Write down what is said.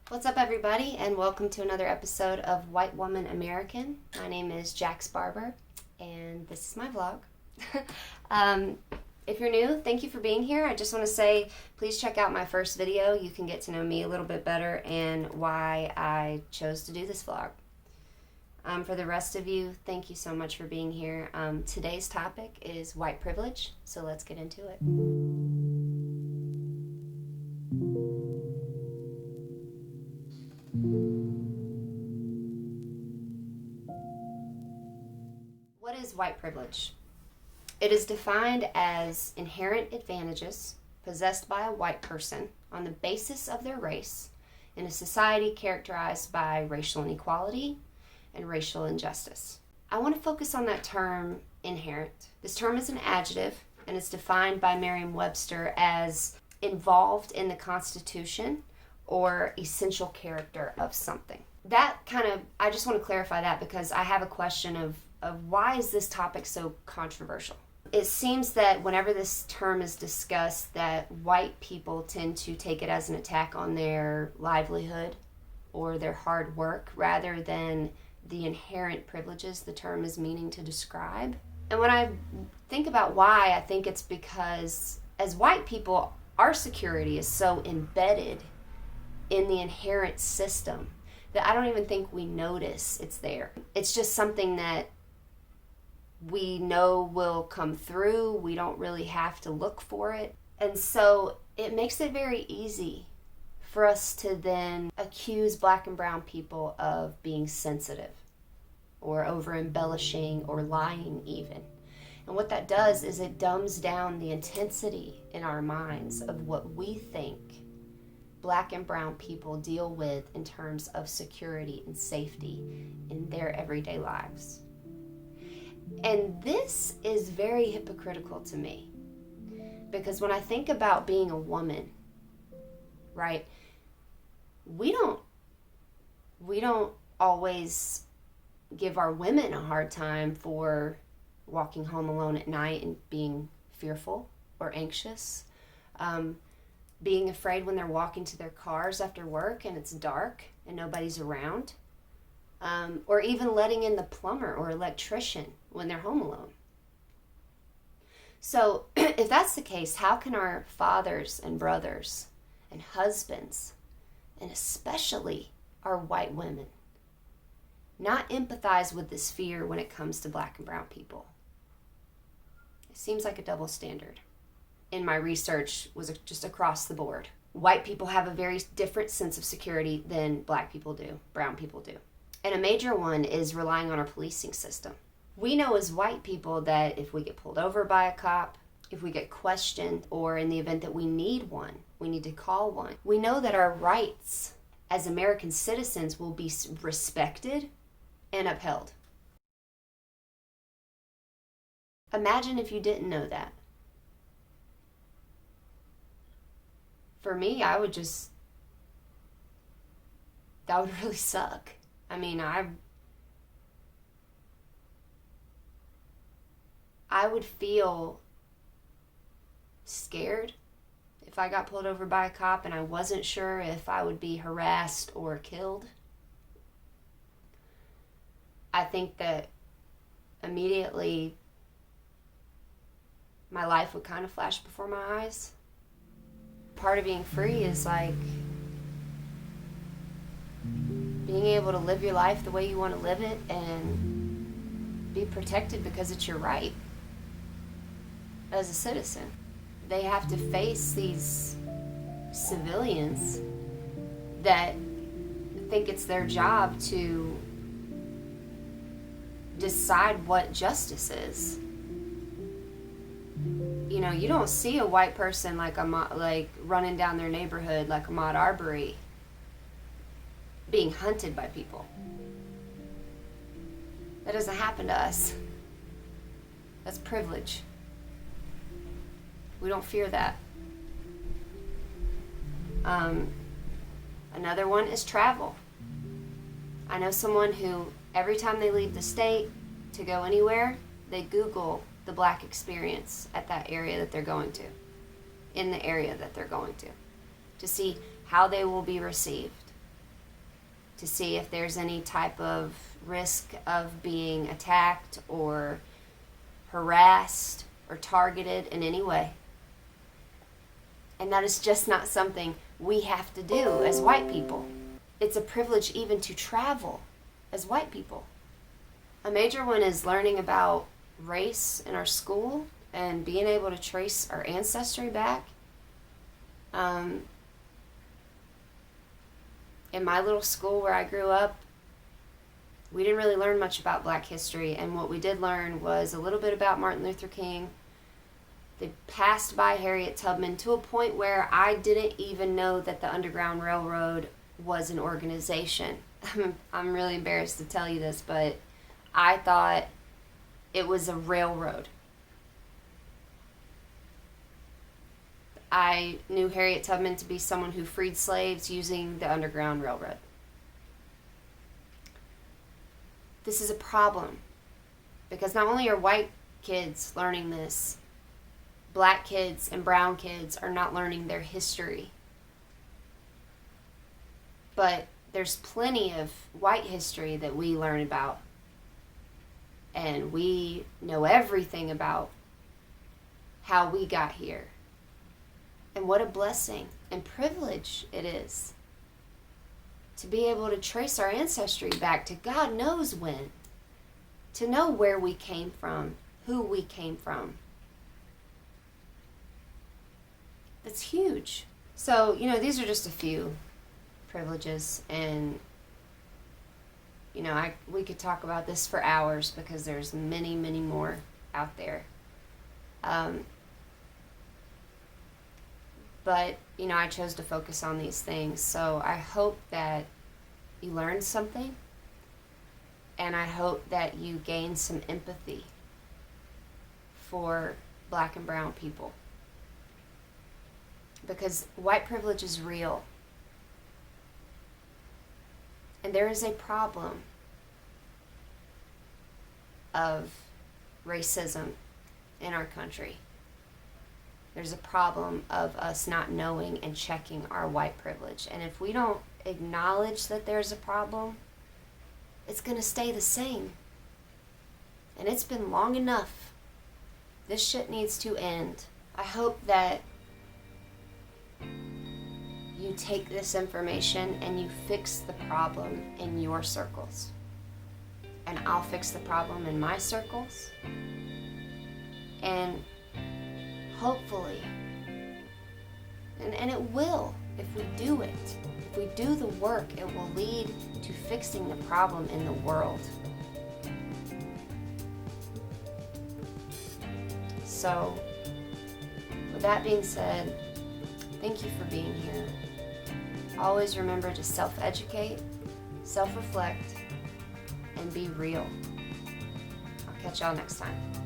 What's up, everybody, and welcome to another episode of White Woman American. My name is Jax Barber, and this is my vlog. If you're new, thank you for being here. I just want to say, please check out my first video. You can get to know me a little bit better and why I chose to do this vlog. For the rest of you, thank you so much for being here. Today's topic is white privilege, so let's get into it. What is white privilege? It is defined as inherent advantages possessed by a white person on the basis of their race in a society characterized by racial inequality and racial injustice. I want to focus on that term, inherent. This term is an adjective and is defined by Merriam-Webster as involved in the Constitution or essential character of something. I just want to clarify that because I have a question of why is this topic so controversial? It seems that whenever this term is discussed, that white people tend to take it as an attack on their livelihood or their hard work rather than the inherent privileges the term is meaning to describe. And when I think about why, I think it's because as white people, our security is so embedded in the inherent system that I don't even think we notice it's there. It's just something that we know will come through. We don't really have to look for it. And so it makes it very easy for us to then accuse black and brown people of being sensitive or over embellishing or lying even. And what that does is it dumbs down the intensity in our minds of what we think black and brown people deal with in terms of security and safety in their everyday lives. And this is very hypocritical to me because when I think about being a woman, right, we don't always give our women a hard time for walking home alone at night and being fearful or anxious, being afraid when they're walking to their cars after work and it's dark and nobody's around, or even letting in the plumber or electrician when they're home alone. So if that's the case, how can our fathers and brothers and husbands, and especially our white women, not empathize with this fear when it comes to black and brown people? It seems like a double standard. In my research was just across the board. White people have a very different sense of security than black people do, brown people do. And a major one is relying on our policing system. We know as white people that if we get pulled over by a cop, if we get questioned, or in the event that we need one, we need to call one, we know that our rights as American citizens will be respected and upheld. Imagine if you didn't know that. For me, that would really suck. I mean, I would feel scared if I got pulled over by a cop and I wasn't sure if I would be harassed or killed. I think that immediately my life would kind of flash before my eyes. Part of being free is like being able to live your life the way you want to live it and be protected because it's your right as a citizen. They have to face these civilians that think it's their job to decide what justice is. You know, you don't see a white person like running down their neighborhood like Ahmaud Arbery being hunted by people. That doesn't happen to us. That's privilege. We don't fear that. Another one is travel. I know someone who every time they leave the state to go anywhere, they Google the black experience at that area that they're going to, in the area that they're going to see how they will be received. to see if there's any type of risk of being attacked or harassed or targeted in any way. And that is just not something we have to do as white people. It's a privilege even to travel as white people. A major one is learning about race in our school and being able to trace our ancestry back. In my little school where I grew up, we didn't really learn much about Black history, and what we did learn was a little bit about Martin Luther King. They passed by Harriet Tubman to a point where I didn't even know that the Underground Railroad was an organization. I'm really embarrassed to tell you this, but I thought it was a railroad. I knew Harriet Tubman to be someone who freed slaves using the Underground Railroad. This is a problem because not only are white kids learning this, Black kids and brown kids are not learning their history. But there's plenty of white history that we learn about, and we know everything about how we got here. And what a blessing and privilege it is to be able to trace our ancestry back to God knows when, to know where we came from, who we came from. It's huge. So, these are just a few privileges, and we could talk about this for hours because there's many, many more out there. But I chose to focus on these things, so I hope that you learned something, and I hope that you gain some empathy for Black and brown people. Because white privilege is real. And there is a problem of racism in our country. There's a problem of us not knowing and checking our white privilege. And if we don't acknowledge that there's a problem, it's going to stay the same. And it's been long enough. This shit needs to end. I hope that you take this information and you fix the problem in your circles. And I'll fix the problem in my circles. And hopefully, and it will, if we do it. If we do the work, it will lead to fixing the problem in the world. So, with that being said, thank you for being here. Always remember to self-educate, self-reflect, and be real. I'll catch y'all next time.